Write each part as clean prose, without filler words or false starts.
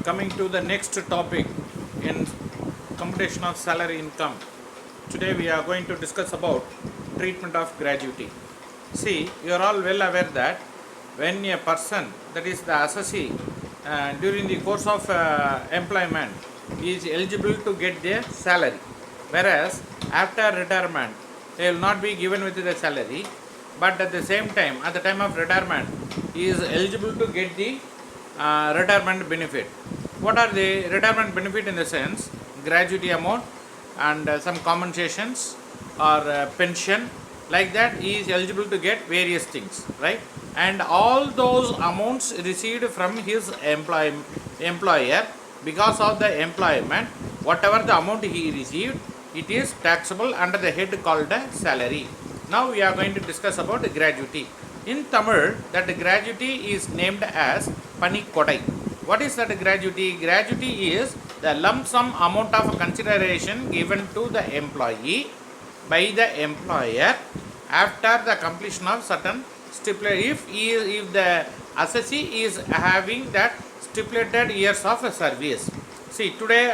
Coming to the next topic in computation of salary income. Today we are going to discuss about treatment of gratuity. See, you are all well aware that when a person, that is the assessee, during the course of employment is eligible to get their salary, whereas after retirement they will not be given with the salary, but at the same time, at the time of retirement, he is eligible to get the retirement benefit. What are the retirement benefit? In the sense, gratuity amount and some compensations or pension, like that he is eligible to get various things, right? And all those amounts received from his employer because of the employment, whatever the amount he received, it is taxable under the head called salary. Now we are going to discuss about gratuity. In Tamil, that gratuity is named as Panikodai. What is that gratuity? Gratuity is the lump sum amount of consideration given to the employee by the employer after the completion of certain stipulated, if the assessee is having that stipulated years of service. See, today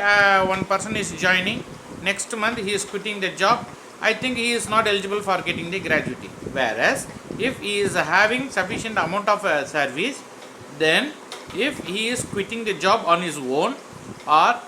one person is joining, next month he is quitting the job. I think he is not eligible for getting the gratuity. Whereas if he is having sufficient amount of service, then if he is quitting the job on his own or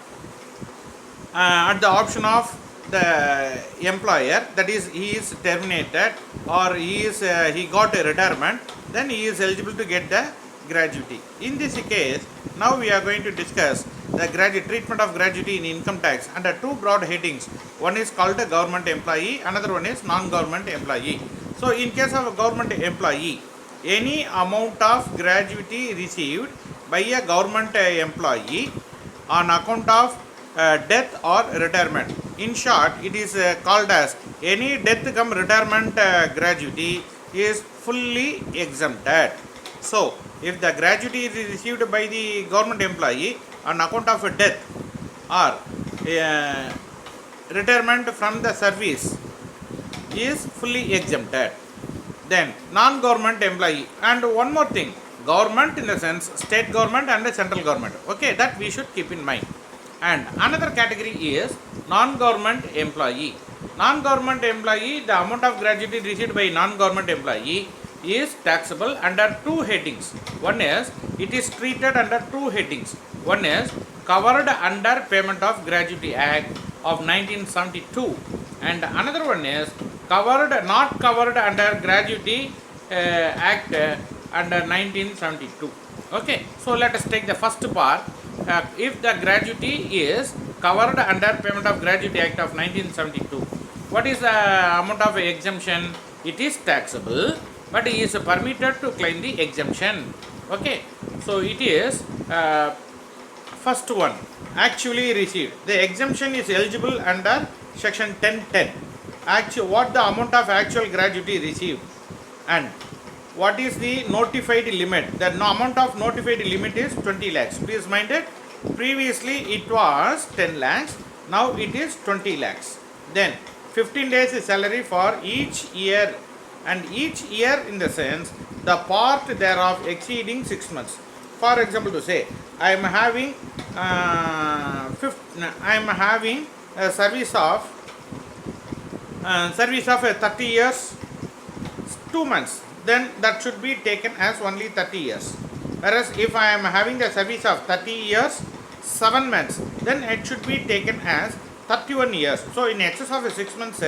at the option of the employer, that is he is terminated or he got a retirement, then he is eligible to get the gratuity. In this case, now we are going to discuss the treatment of gratuity in income tax under two broad headings. One is called a government employee, another one is non-government employee. So in case of a government employee, any amount of gratuity received by a government employee on account of death or retirement. In short, it is called as any death come retirement gratuity is fully exempted. So, if the gratuity is received by the government employee on account of a death or retirement from the service is fully exempted. Then non-government employee, and one more thing, government in the sense state government and the central government, okay, that we should keep in mind. And another category is non-government employee. Non-government employee, the amount of gratuity received by non-government employee is taxable under two headings. One is, it is treated under two headings. One is covered under Payment of Gratuity Act of 1972, and another one is not covered under Gratuity Act under 1972. Okay, so let us take the first part. If the gratuity is covered under Payment of Gratuity Act of 1972, what is the amount of exemption? It is taxable, but he is permitted to claim the exemption. Okay, so it is first one, actually received. The exemption is eligible under section 1010. What the amount of actual gratuity received and what is the notified limit. The amount of notified limit is 20 lakhs. Please mind it. Previously it was 10 lakhs. Now it is 20 lakhs. Then 15 days salary for each year, and each year in the sense the part thereof exceeding 6 months. For example, to say I am having a service of 30 years 2 months, then that should be taken as only 30 years. Whereas if I am having a service of 30 years 7 months, then it should be taken as 31 years. So in excess of 6 months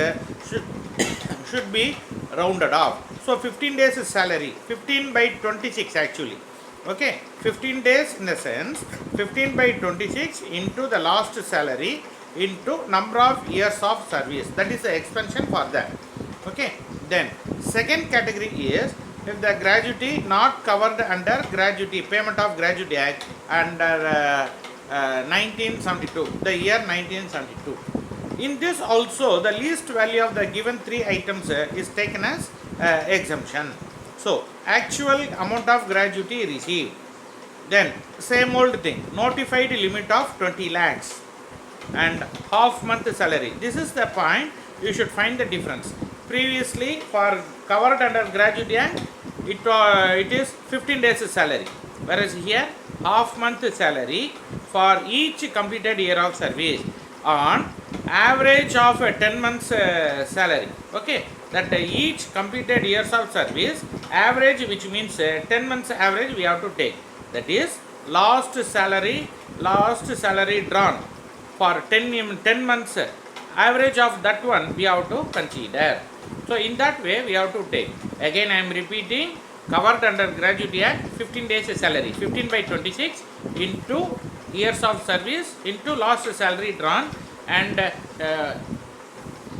should be rounded off. So 15 days is salary, 15 by 26 actually. Okay, 15 days in the sense 15 by 26 into the last salary into number of years of service. That is the expansion for that. Okay, then second category is if the gratuity not covered under Gratuity Payment of Gratuity Act under 1972, the year 1972. In this also the least value of the given three items is taken as exemption. So actual amount of gratuity received, then same old thing, notified limit of 20 lakhs and half month salary. This is the point you should find the difference. Previously for covered under Gratuity Act, it is 15 days salary, whereas here half month salary for each completed year of service on average of 10 months salary. Okay, that each completed years of service average, which means 10 months average we have to take, that is last salary drawn for 10 months average of that one we have to consider. So in that way we have to take. Again I am repeating, covered under Gratuity Act, 15 days salary, 15 by 26 into years of service into last salary drawn, and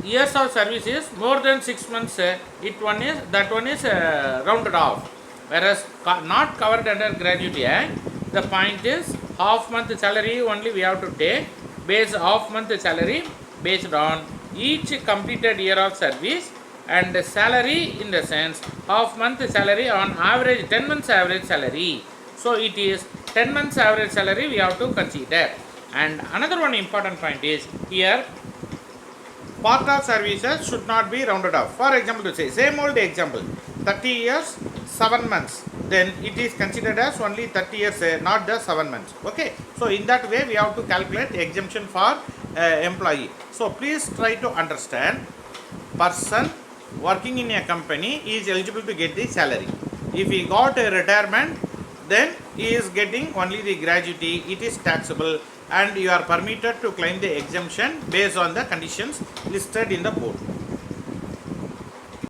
years of service is more than 6 months, that one is rounded off, whereas not covered under Gratuity Act, the point is half month salary only we have to take, base half month salary based on each completed year of service, and salary in the sense half month salary on average 10 months average salary. So it is 10 months average salary we have to consider. And another one important point is here, part of services should not be rounded off. For example, to say same old example, 30 years 7 months, then it is considered as only 30 years, not just 7 months. Okay, so in that way we have to calculate exemption for employee. So please try to understand, person working in a company is eligible to get the salary. If he got a retirement, then he is getting only the gratuity, it is taxable, and you are permitted to claim the exemption based on the conditions listed in the board.